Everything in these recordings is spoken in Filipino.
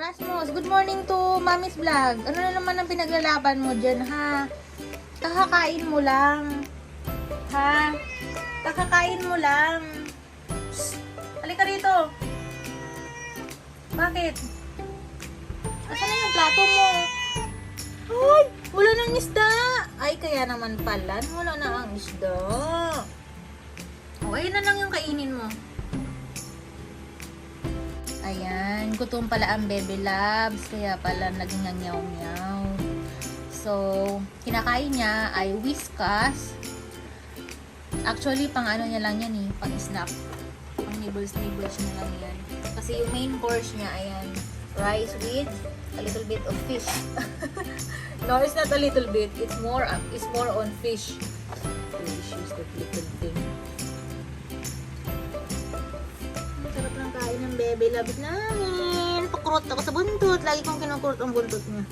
Rasmus, good morning to Mommy's Vlog. Ano na naman ang pinaglalaban mo dyan, ha? Kakakain mo lang. Ha? Kakakain mo lang. Psst! Halika rito. Bakit? Asan na yung plato mo? Ay! Wala nang isda! Ay, kaya naman pala. Wala na ang isda. O, ayun na lang yung kainin mo. Ayan, gutom pala ang Bebe Loves, kaya pala naging nyaw-nyaw. So, kinakain niya ay Whiskas. Actually, pang ano niya lang yan pang snack. Pang nibbles-nibbles niya lang yan. Kasi yung main course niya, ayan, rice with a little bit of fish. No, it's not a little bit. It's more on fish. Delicious, that little thing. Sarap lang kain ng Bebe Loves namin. Pakurot ako sa buntot. Lagi kong kinukurot ang buntot niya.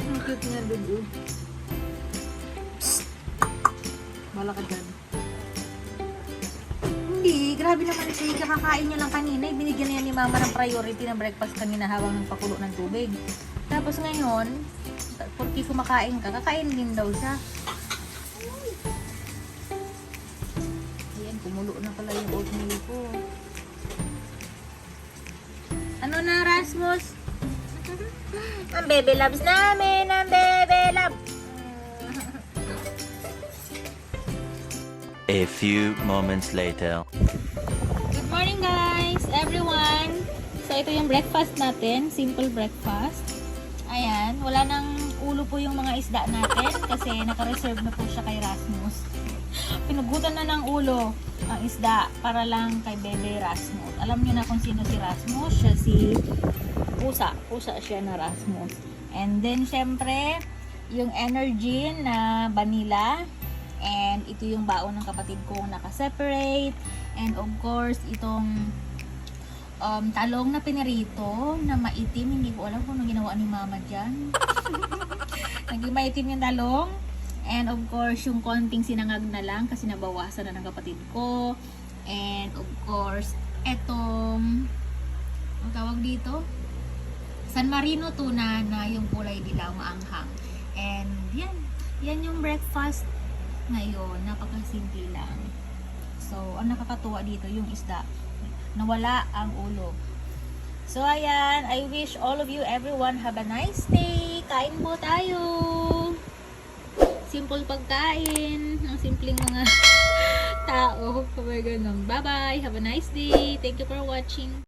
Ang cute niya, dugo. Psst! Wala ka dyan. Hindi, grabe naman siya. Kakakain niya lang kanina. Binigyan niya ni Mama ng priority ng breakfast kanina habang ng pakulo ng tubig. Tapos ngayon, porque kumakain ka, kakain din daw siya. Kumulo na pala yung oatmeal ko. Ano na, Rasmus? Ang Bebe Loves namin! Ang Bebe Loves! A few moments later. Good morning, guys! Everyone! So, ito yung breakfast natin. Simple breakfast. Ayan. Wala nang ulo po yung mga isda natin kasi naka-reserve na po siya kay Rasmus. Pinugutan na ng ulo ang isda para lang kay Bebe Rasmus. Alam niyo na kung sino si Rasmus. Siya si Pusa. Pusa siya na Rasmus. And then, syempre, yung energy na vanilla. And ito yung baon ng kapatid kong naka-separate. And of course, itong talong na pinirito na maitim. Hindi ko alam kung anong ginawa ni Mama dyan. Naging maitim yung talong. And of course, yung konting sinangag na lang kasi nabawasan na ng kapatid ko. And of course, etong, ang tawag dito? San Marino tuna na yung kulay dilaw maanghang. And yan. Yan yung breakfast ngayon. Napakasimple lang. So, ang nakakatuwa dito, yung isda. Nawala ang ulo. So, ayan. I wish all of you, everyone, have a nice day. Kain po tayo. Simple pagkain, ang simpleng mga tao. Kapag ganun. Bye-bye. Have a nice day. Thank you for watching.